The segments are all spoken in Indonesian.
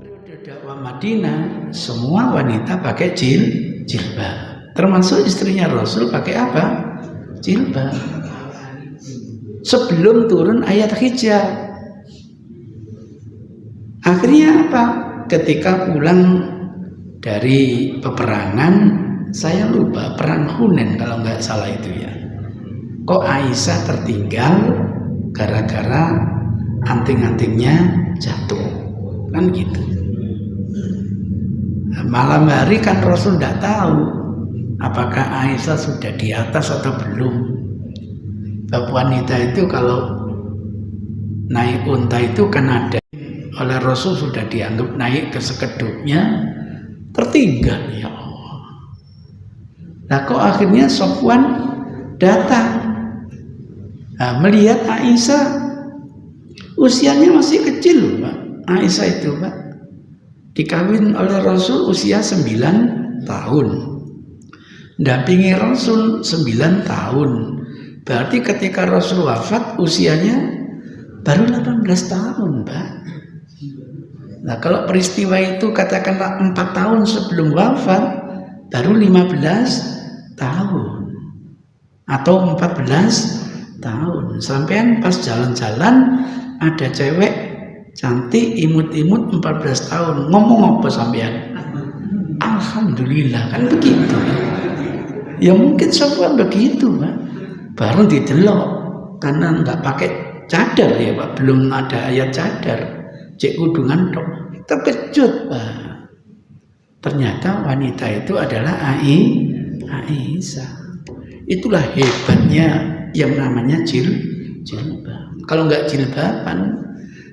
Periode dakwah Madinah, semua wanita pakai jilbab. Termasuk istrinya Rasul pakai apa? Jilbab. Sebelum turun ayat hijab. Akhirnya apa? Ketika pulang dari peperangan, saya lupa perang Hunain kalau nggak salah itu ya. Kok Aisyah tertinggal gara-gara anting-antingnya jatuh, kan gitu. Nah, malam hari kan Rasul tidak tahu apakah Aisyah sudah di atas atau belum. Bab wanita itu kalau naik unta itu kan ada oleh Rasul sudah dianggap naik ke sekedupnya, tertinggal ya Allah. Nah kok akhirnya Sofwan datang, nah, melihat Aisyah usianya masih kecil loh Pak. Aisyah itu Pak dikawin oleh Rasul usia 9 tahun, dampingi Rasul 9 tahun. Berarti ketika Rasul wafat usianya baru 18 tahun Pak. Nah kalau peristiwa itu katakanlah 4 tahun sebelum wafat, baru 15 tahun atau 14 tahun. Sampean pas jalan-jalan ada cewek cantik imut-imut 14 tahun, ngomong apa sampean? Alhamdulillah, kan begitu. Ya mungkin Sofwan begitu Pak, baru didelok karena nggak pakai cadar ya Pak, belum ada ayat cadar. Cek kudungan dok, terkejut Pak. Ternyata wanita itu adalah Aisyah. Itulah hebatnya yang namanya jilbab. Kalau nggak jilbaban,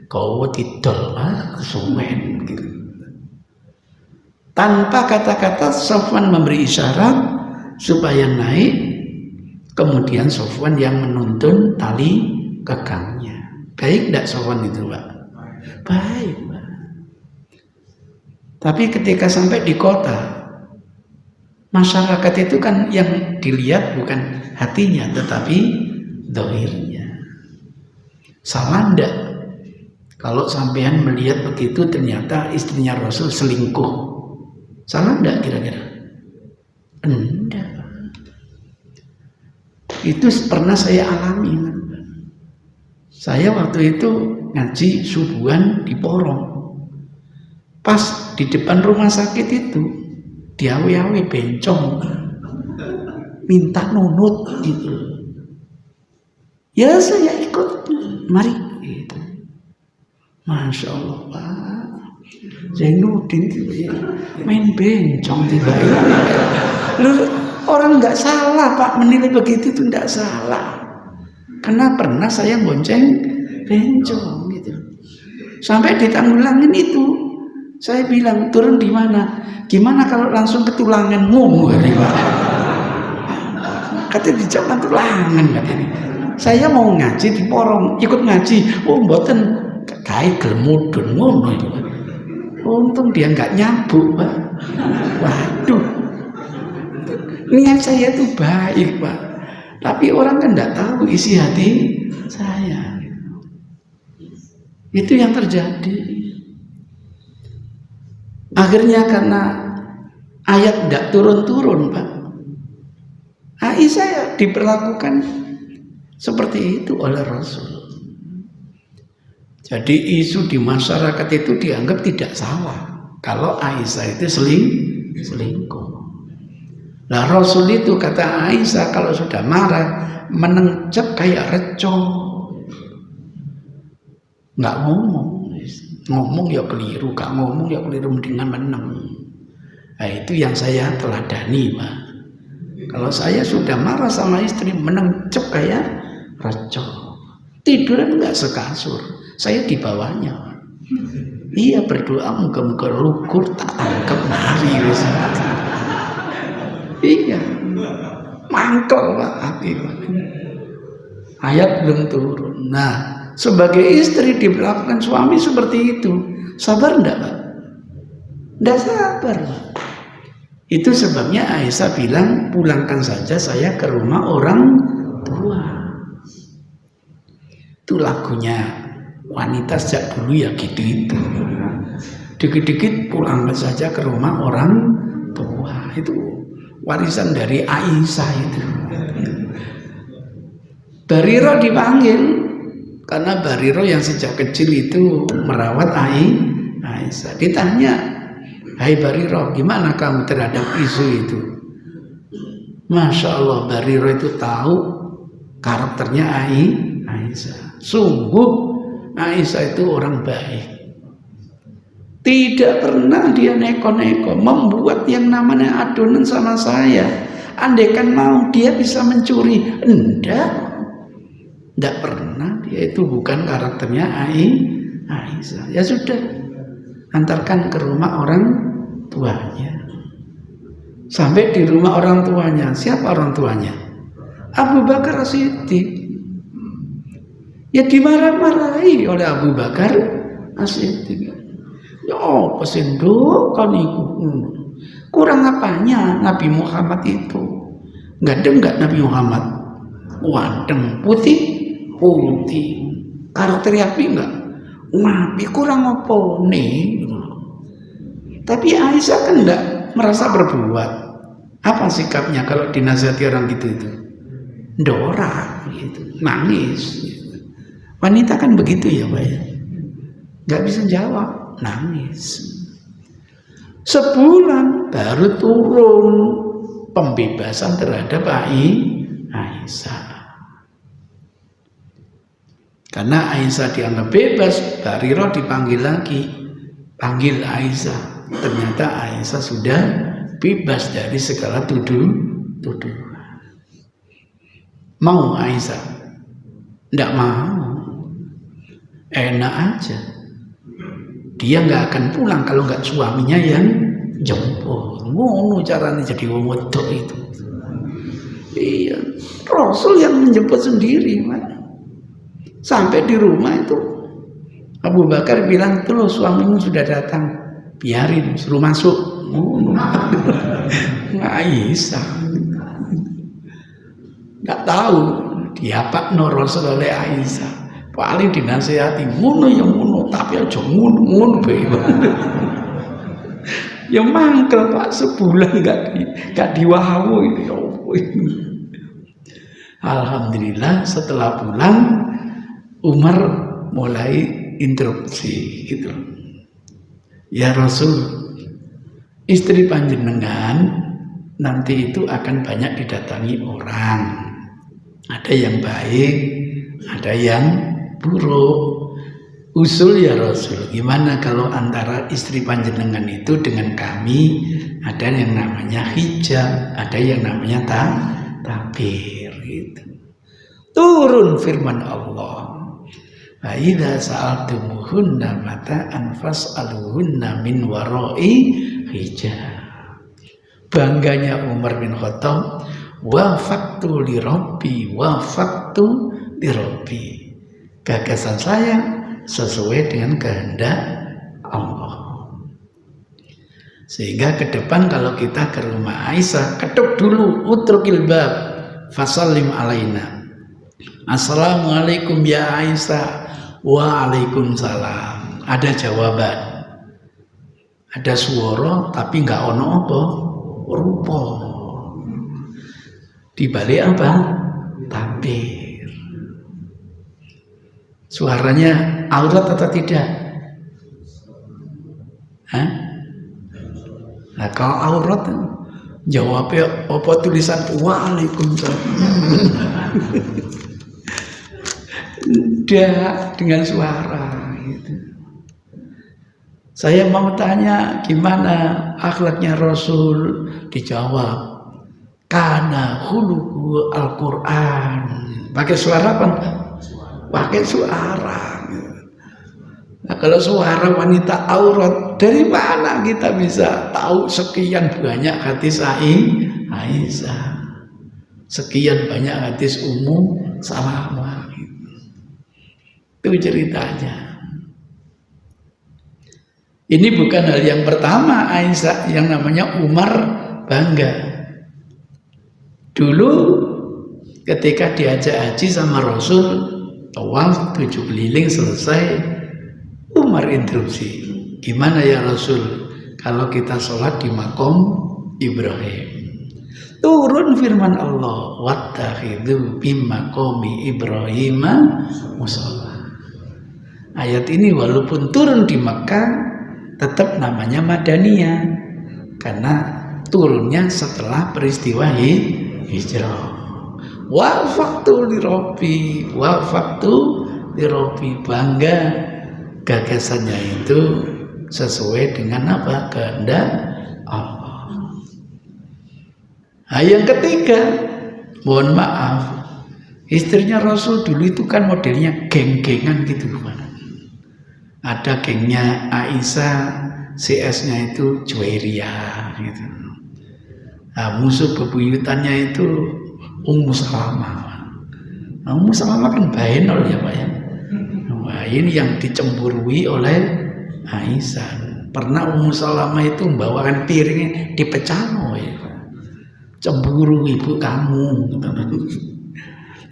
kau tidol Pak, kesuwen gitu. Tanpa kata-kata Sofwan memberi isyarat supaya naik, kemudian Sofwan yang menuntun tali kekangnya. Baik tidak Sofwan itu Pak? Baik Pak. Tapi ketika sampai di kota, masyarakat itu kan yang dilihat bukan hatinya tetapi dohirnya. Salah enggak kalau sampean melihat begitu ternyata istrinya Rasul selingkuh? Salah enggak kira-kira? Enggak. Itu pernah saya alami. Saya waktu itu ngaji subuhan di Porong. Pas di depan rumah sakit itu diawi-awi bencong minta nunut gitu. Ya saya ikut, mari gitu. Masya Allah Pak Zainuddin main bencong tiba-tiba. Orang nggak salah Pak menilai begitu itu nggak salah. Karena pernah saya bonceng bencong gitu. Sampai di Tanggulangin itu saya bilang turun di mana? Gimana kalau langsung ke Tulangan ngomong hari Pak? Katanya di Jawa Tulangan katanya. Saya mau ngaji di Porong, ikut ngaji. Oh mboten kayak gelmudun ngono itu. Untung dia nggak nyambuk Pak. Waduh. Niat saya itu baik Pak. Tapi orang kan tidak tahu isi hati saya. Itu yang terjadi. Akhirnya karena ayat tidak turun-turun Pak, Aisyah diperlakukan seperti itu oleh Rasul. Jadi isu di masyarakat itu dianggap tidak salah kalau Aisyah itu selingkuh. Nah Rasul itu kata Aisyah kalau sudah marah menencep kayak reco, nggak ngomong ya keliru, gak ngomong ya keliru, mendingan meneng. Nah itu yang saya teladani Pak. Kalau saya sudah marah sama istri menencep kayak reco, tiduran nggak sekasur, saya di bawahnya. Iya berdoa muka-muka lukur tak tangkep nari. Iya, mangkel Pak hati Pak. Ayat belum turun. Nah, sebagai istri diperlakukan suami seperti itu, sabar enggak Pak? Enggak sabar Pak. Itu sebabnya Aisyah bilang, pulangkan saja saya ke rumah orang tua. Itu lagunya wanita sejak dulu ya gitu itu. Dikit-dikit pulangkan saja ke rumah orang tua. Itu warisan dari Aisyah itu. Bariro dipanggil karena Bariro yang sejak kecil itu merawat Aisyah. Ditanya, hai Bariro, gimana kamu terhadap isu itu? Masya Allah, Bariro itu tahu karakternya Aisyah. Sungguh Aisyah itu orang baik. Tidak pernah dia neko-neko membuat yang namanya adonan sama saya. Andaikan mau dia bisa mencuri. Enggak pernah. Dia itu bukan karakternya Aisyah. Ya sudah, antarkan ke rumah orang tuanya. Sampai di rumah orang tuanya. Siapa orang tuanya? Abu Bakar As-Siddiq. Ya dimarah-marahi oleh Abu Bakar As-Siddiq. Ya apa sendok kan itu? Kurang apanya Nabi Muhammad itu? Gandeng enggak Nabi Muhammad? Wadeng, putih. Karakter api enggak? Nabi kurang apa nih? Tapi Aisyah kan enggak merasa berbuat. Apa sikapnya kalau dinasihati orang gitu itu? Dorak gitu, nangis. Wanita kan begitu ya, Pak ya. Enggak bisa jawab. Nangis. Sebulan baru turun pembebasan terhadap Aisyah. Karena Aisyah dianggap bebas, Bariro dipanggil lagi. Panggil Aisyah. Ternyata Aisyah sudah bebas dari segala tuduhan. Mau Aisyah? Tidak mau. Enak aja. Dia nggak akan pulang kalau nggak suaminya yang jemput. Ngono caranya jadi wong wedok itu. Iya, Rasul yang menjemput sendiri, man. Sampai di rumah itu Abu Bakar bilang, "Tuh suamimu sudah datang, biarin, suruh masuk." Ngono. Aisyah nggak tahu diapakno Rasul oleh Aisyah. Paling dinasihati ngono ya ngono, tapi aja ngono bae. Ya mangkel Pak, sebulan gak diwawu itu. Alhamdulillah setelah pulang Umar mulai interupsi gitu. Ya Rasul, istri panjenengan nanti itu akan banyak didatangi orang. Ada yang baik, ada yang buruk. Usul ya Rasul, gimana kalau antara istri panjenengan itu dengan kami ada yang namanya hijab, ada yang namanya tabir gitu. Turun firman Allah, wa idza sa'altumuhunna mata'an fas'aluhunna min wara'i hijab. Bangganya Umar bin Khattab, wafaqtu li rabbi, wafaqtu li rabbi. Gagasan saya sesuai dengan kehendak Allah. Sehingga ke depan kalau kita ke rumah Aisyah, ketuk dulu, utrukil bab, fasallim alaina. Assalamualaikum ya Aisyah. Waalaikumsalam. Ada jawaban. Ada suara tapi nggak ono apa? Rupa. Di balik apa? Tabir. Suaranya aurat atau tidak? Hah? Nah, kalau aurat jawabnya apa tulisan waalaikumsalam. Tidak dengan suara gitu. Saya mau tanya gimana akhlaknya Rasul, dijawab kana khuluqu Al-Qur'an. Pakai suara apa enggak? Pakai suara. Nah, kalau suara wanita aurat, dari mana kita bisa tahu sekian banyak hadis Aisyah, sekian banyak hadis Ummu Salamah? Itu ceritanya. Ini bukan hal yang pertama Aisyah yang namanya Umar bangga. Dulu ketika diajak haji sama Rasul, tawaf 7 keliling selesai, Umar interupsi. Gimana ya Rasul kalau kita sholat di makom Ibrahim? Turun firman Allah, wattakhidhu bimaqami Ibrahim musalla. Ayat ini walaupun turun di Makkah tetap namanya Madaniyah karena turunnya setelah peristiwa hijrah. Wafaqtu li Rabbi, bangga gagasannya itu sesuai dengan apa? Kehendak Allah. Nah, yang ketiga, mohon maaf, istrinya Rasul dulu itu kan modelnya geng-gengan gitu. Ada gengnya Aisyah, CS-nya itu Juwairiyah gitu. Nah, musuh bebuyutannya itu Ummu Salamah. Nah, Ummu Salamah kan bahenol ya Pak ya. Wah, ini yang dicemburui oleh Aisyah. Pernah Ummu Salamah itu membawakan piringnya dipecah ya. Cemburu ibu kamu.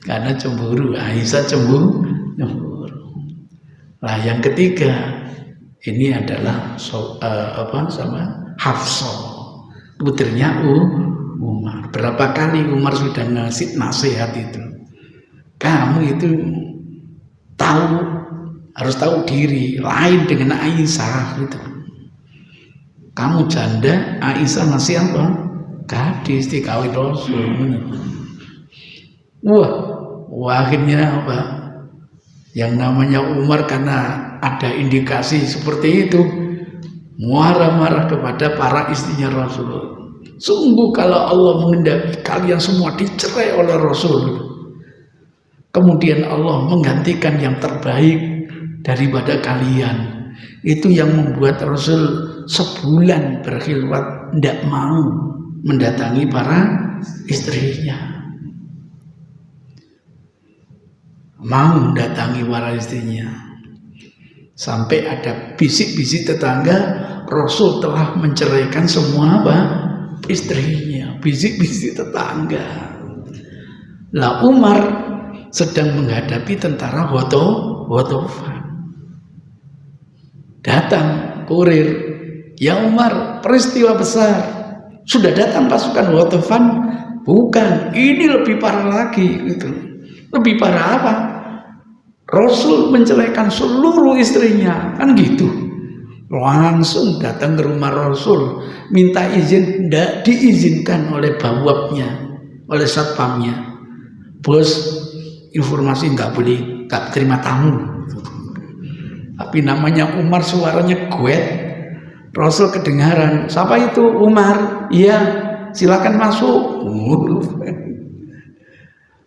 Karena cemburu, Aisyah cemburu. Nah, yang ketiga ini adalah sama Hafsah, putrinya Umar. Berapa kali Umar sudah ngasih nasihat itu. Kamu itu harus tahu diri, lain dengan Aisyah gitu. Kamu janda, Aisyah masih apa? Gadis dikawin Rasul. Akhirnya apa? Yang namanya Umar karena ada indikasi seperti itu, marah-marah kepada para istrinya Rasul. Sungguh kalau Allah mengendaki kalian semua dicerai oleh Rasul, kemudian Allah menggantikan yang terbaik daripada kalian, itu yang membuat Rasul sebulan berkhilwat tidak mau mendatangi para istrinya. Mau mendatangi para istrinya. Sampai ada bisik-bisik tetangga, Rasul telah menceraikan semua istrinya. Bisik-bisik tetangga. Lah Umar sedang menghadapi tentara Ghatafan. Datang kurir, ya Umar, peristiwa besar. Sudah datang pasukan Ghatafan? Bukan, ini lebih parah lagi gitu. Lebih parah apa? Rasul menceraikan seluruh istrinya, kan gitu. Langsung datang ke rumah Rasul, minta izin, tidak diizinkan oleh bawabnya, oleh satpamnya. Bos, informasi nggak boleh, nggak terima tamu. Tapi namanya Umar, suaranya guet. Rasul kedengaran, siapa itu? Umar. Iya, silakan masuk.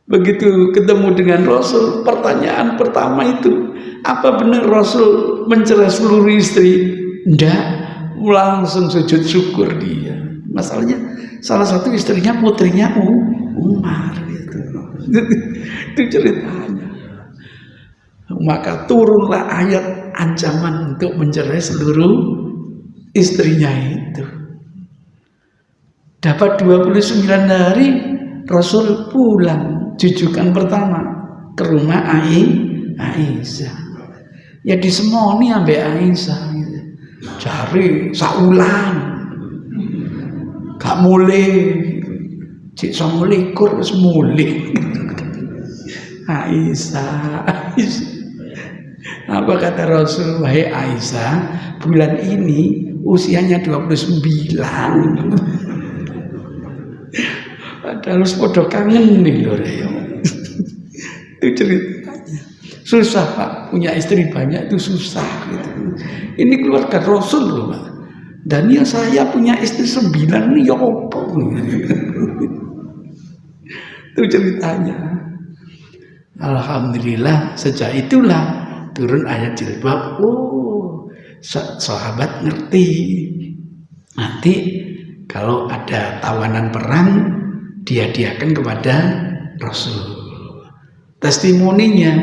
Begitu ketemu dengan Rasul, pertanyaan pertama itu, apa benar Rasul mencerai seluruh istri? Tidak, langsung sujud syukur dia. Masalahnya salah satu istrinya putrinya Umar gitu. Itu ceritanya. Maka turunlah ayat ancaman untuk mencerai seluruh istrinya itu. Dapat 29 hari Rasul pulang. Jujukan pertama ke rumah Aisyah. Ya disemoni ambek Aisyah gitu. Cari saulan. Gak mulai. Cik samolikur wis mulai. Aisyah. Apa kata Rasul? Wahai Aisyah, bulan ini usianya 29. Padahal podo kangen nih lho ya. Itu ceritanya. Susah Pak, punya istri banyak itu susah gitu. Ini keluarga Rasul loh Pak. Dan ya saya punya istri 9 nih ya apa? Itu ceritanya. Alhamdulillah sejak itulah turun ayat jilbab. Oh, sahabat ngerti. Nanti kalau ada tawanan perang dihadiahkan kepada Rasul. Testimoninya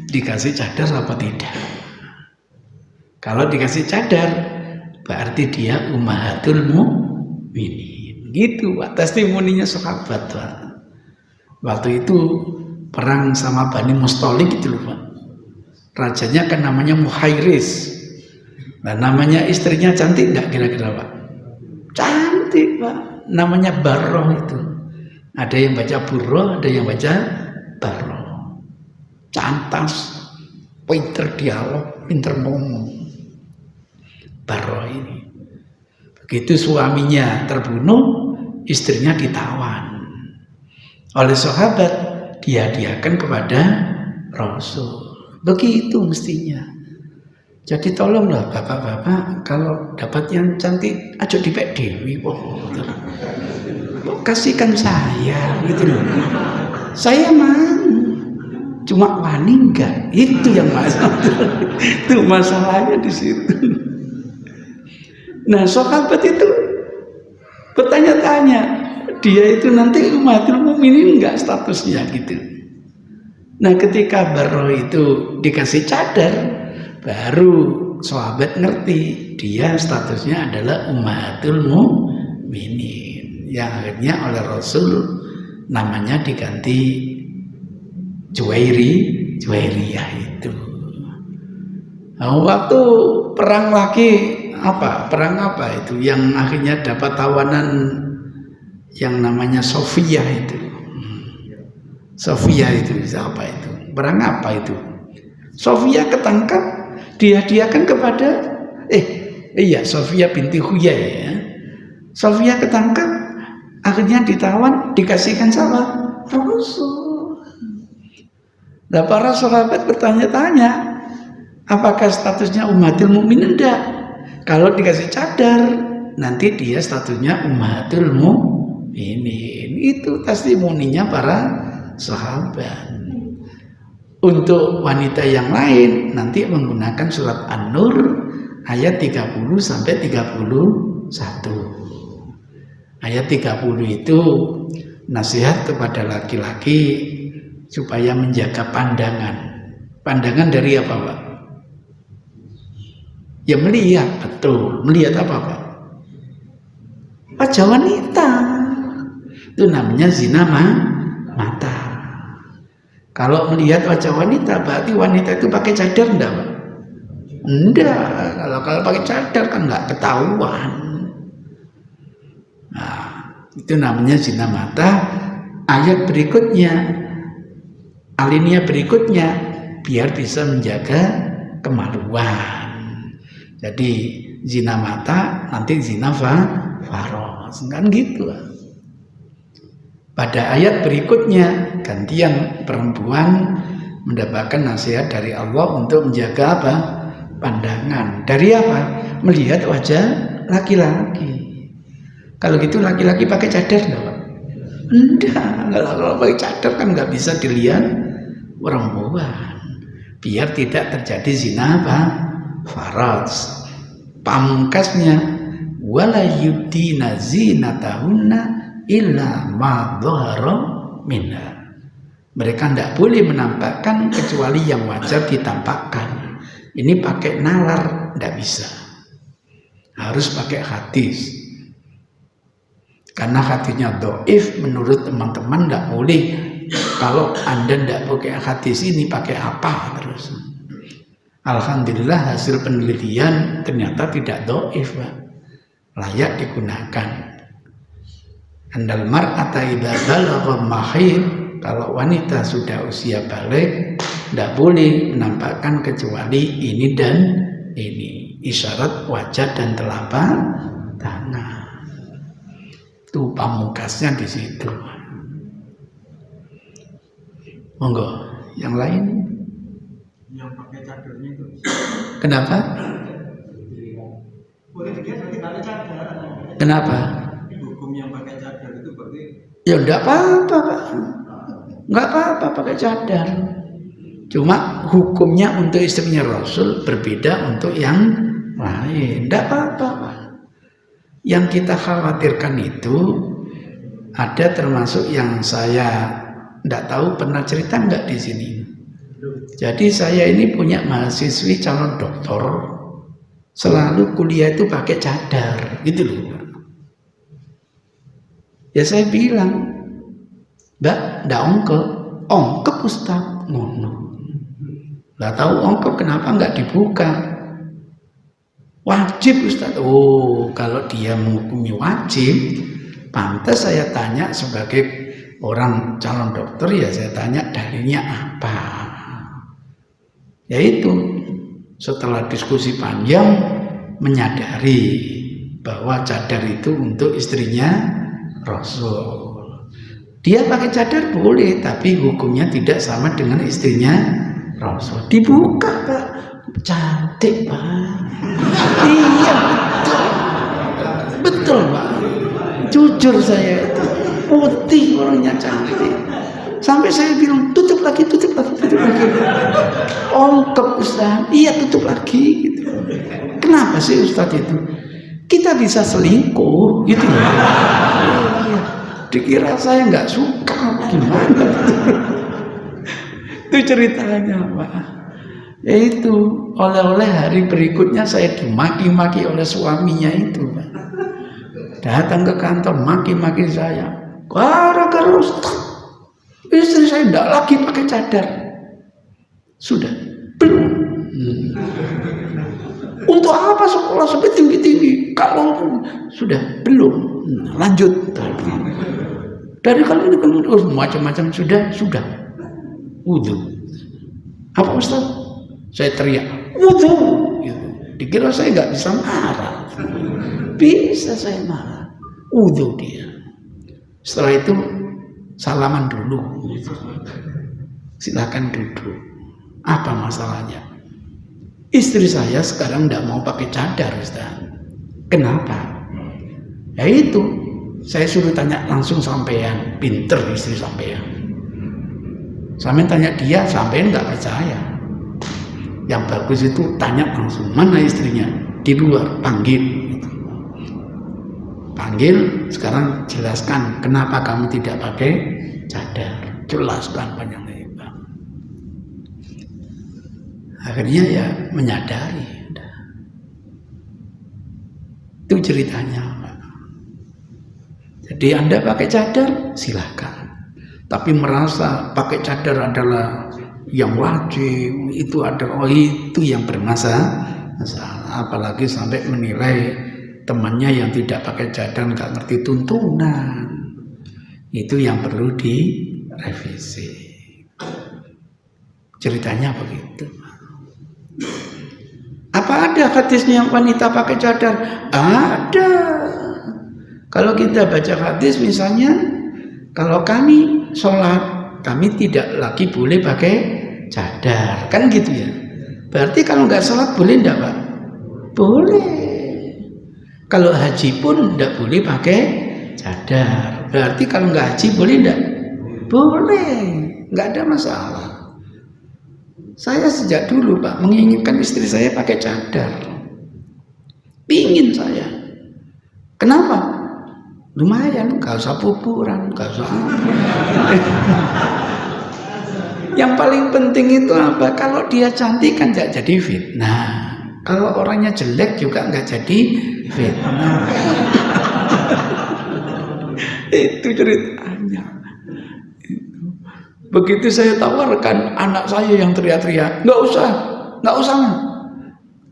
dikasih cadar apa tidak? Kalau dikasih cadar berarti dia ummahatul mukminin. Gitu Pak, testimoninya sahabat Pak. Waktu itu perang sama Bani Mustalik gitu loh Pak. Rajanya kan namanya Muhairis. Nah namanya istrinya cantik enggak kira-kira Pak? Cantik Pak. Namanya Barroh itu. Ada yang baca Burroh, ada yang baca Barroh. Cantas, pinter dialog, pinter ngomong. Barroh ini. Begitu suaminya terbunuh, istrinya ditawan oleh sahabat, dihadiahkan kepada Rasul. Begitu mestinya. Jadi tolonglah bapak-bapak, kalau dapat yang cantik, aja dipek dewi. Kasihkan saya, gitu loh. Saya mau, cuma wani enggak. Itu yang masalah. Itu masalahnya di situ. Nah, sahabat itu bertanya-tanya, dia itu nanti umatul mukminin enggak statusnya gitu. Nah, ketika Barroh itu dikasih cadar, baru sahabat ngerti dia statusnya adalah umatul mukminin. Yang akhirnya oleh Rasul namanya diganti Juwairiyah itu. Nah, waktu perang lagi perang apa itu yang akhirnya dapat tawanan yang namanya Sofia itu. Sofia itu apa itu? Perang apa itu? Sofia ketangkap, dihadiahkan kepada Sofia binti Huyai ya. Sofia ketangkap, akhirnya ditawan, dikasihkan sama Rasul. Nah, para sahabat bertanya-tanya, apakah statusnya ummatul mukminin? Enggak. Kalau dikasih cadar, nanti dia statusnya ummatul mukminin. Itu testimoninya para sahabat. Untuk wanita yang lain nanti menggunakan surat An-Nur ayat 30 sampai 31. Ayat 30 itu nasihat kepada laki-laki supaya menjaga pandangan. Pandangan dari apa, Pak? Ya melihat, betul. Melihat apa, Pak? Wajah wanita. Itu namanya zina mata. Kalau melihat wajah wanita, berarti wanita itu pakai cadar enggak, Pak? Enggak. Kalau pakai cadar kan enggak ketahuan. Nah, itu namanya zina mata. Ayat berikutnya, alinea berikutnya, biar bisa menjaga kemaluan. Jadi zina mata, nanti zina faros, kan gitu. Pada ayat berikutnya, gantian perempuan mendapatkan nasihat dari Allah untuk menjaga apa? Pandangan. Dari apa? Melihat wajah laki-laki. Kalau gitu laki-laki pakai cadar enggak, Pak? Enggak. Kalau pakai cadar kan nggak bisa dilihat perempuan. Biar tidak terjadi zina apa? Faras. Pamungkasnya wala yubdina zinatahunna illa ma dhahara minha. Mereka tidak boleh menampakkan kecuali yang wajar ditampakkan. Ini pakai nalar tidak bisa. Harus pakai hadis. Karena hadisnya dhaif, menurut teman-teman tidak boleh. Kalau Anda tidak pakai hadis ini, pakai apa terus? Alhamdulillah hasil penelitian ternyata tidak dhaif, Pak. Layak digunakan. Andal mar'ata idza balagha mahid, kalau wanita sudah usia balik tidak boleh menampakkan kecuali ini dan ini, isyarat wajah dan telapak tangan. Itu pamungkasnya di situ. Monggo, yang lain? Yang pakai cadarnya itu. Kenapa? Boleh dilihat nanti pakai cadar. Kenapa? Hukum yang pakai cadar itu berarti Ya enggak apa-apa, Pak. Enggak apa-apa pakai cadar. Cuma hukumnya untuk istrinya Rasul berbeda untuk yang lain. Enggak apa-apa, Pak. Yang kita khawatirkan itu ada termasuk yang saya enggak tahu pernah cerita enggak di sini. Jadi saya ini punya mahasiswi calon doktor, selalu kuliah itu pakai cadar, gitu loh. Ya saya bilang, Mbak, ndak ongkep Ustaz. Ngono. Lah tahu ongkep kenapa nggak dibuka? Wajib Ustaz. Oh, kalau dia menghukumi wajib, pantas saya tanya sebagai orang calon dokter, ya saya tanya dalilnya apa. Yaitu setelah diskusi panjang menyadari bahwa cadar itu untuk istrinya Rasul. Dia pakai cadar boleh, tapi hukumnya tidak sama dengan istrinya Rasul. Dibuka Pak, cantik Pak. Iya betul Pak. Jujur saya itu putih, orangnya cantik. Sampai saya bilang tutup lagi. Ongkep Ustaz. Iya tutup lagi. Gitu. Kenapa sih Ustaz itu? Kita bisa selingkuh, gitu loh. Dikira saya nggak suka, gimana? Itu ceritanya Pak. Yaitu oleh-oleh hari berikutnya saya dimaki-maki oleh suaminya itu Pak. Datang ke kantor maki-maki saya. Gara-gara Ustaz, istri saya tidak lagi pakai cadar. Sudah belum. Untuk apa sekolah sampai tinggi-tinggi? Kalau sudah belum. Lanjut. Dari kali ini kan macam-macam sudah. Wudu. Apa Ustaz? Saya teriak. Wudu. Gitu. Dikira saya nggak bisa marah. Bisa saya marah. Wudu dia. Setelah itu salaman dulu. Silakan duduk. Apa masalahnya? Istri saya sekarang tidak mau pakai cadar Ustaz. Kenapa? Ya itu, saya suruh tanya langsung sampean. Pinter istri sampean. Sampean tanya dia, sampean nggak percaya. Yang bagus itu tanya langsung, mana istrinya? Di luar, panggil. Panggil, sekarang jelaskan kenapa kamu tidak pakai cadar. Jelaskan panjang lebar. Akhirnya ya menyadari. Itu ceritanya Pak. Jadi Anda pakai cadar silahkan. Tapi merasa pakai cadar adalah yang wajib, itu yang bermasalah. Apalagi sampai menilai temannya yang tidak pakai cadar nggak ngerti tuntunan. Itu yang perlu direvisi. Ceritanya begitu. Apa ada hadisnya yang wanita pakai cadar? Ada. Kalau kita baca hadis misalnya, kalau kami sholat, kami tidak lagi boleh pakai cadar. Kan gitu ya. Berarti kalau nggak sholat boleh enggak Pak? Boleh. Kalau haji pun enggak boleh pakai cadar. Berarti kalau nggak haji boleh enggak? Boleh. Nggak ada masalah. Saya sejak dulu Pak menginginkan istri saya pakai cadar. Pingin saya. Kenapa? Lumayan, gak usah pupuran, gak usah apa. Yang paling penting itu apa? Kalau dia cantik kan gak jadi fitnah. Kalau orangnya jelek juga gak jadi fitnah. Itu ceritanya. Begitu saya tawarkan anak saya yang teriak-teriak, nggak usah.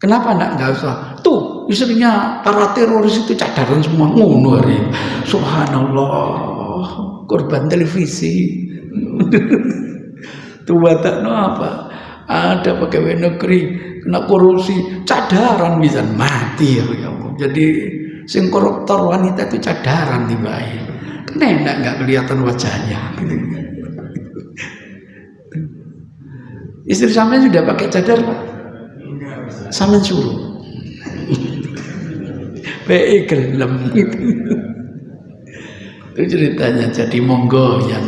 Kenapa nggak usah? Tuh istrinya para teroris itu cadaran semua ngono hari. Subhanallah, korban televisi. Tuh batakno apa? Ada pegawai negeri kena korupsi, cadaran bisa mati ya Allah. Jadi sing koruptor wanita itu cadaran dibayar. Kan enak nggak kelihatan wajahnya. Istri sampean sudah pakai cadar Pak? Sampean suruh. Baik gelem. Itu ceritanya. Jadi monggo yang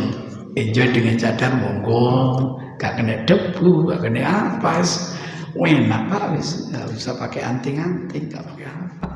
enjoy dengan cadar monggo, gak kena debu, gak kena ampas. Enak Pak, nggak usah pakai anting-anting, gak pakai apa.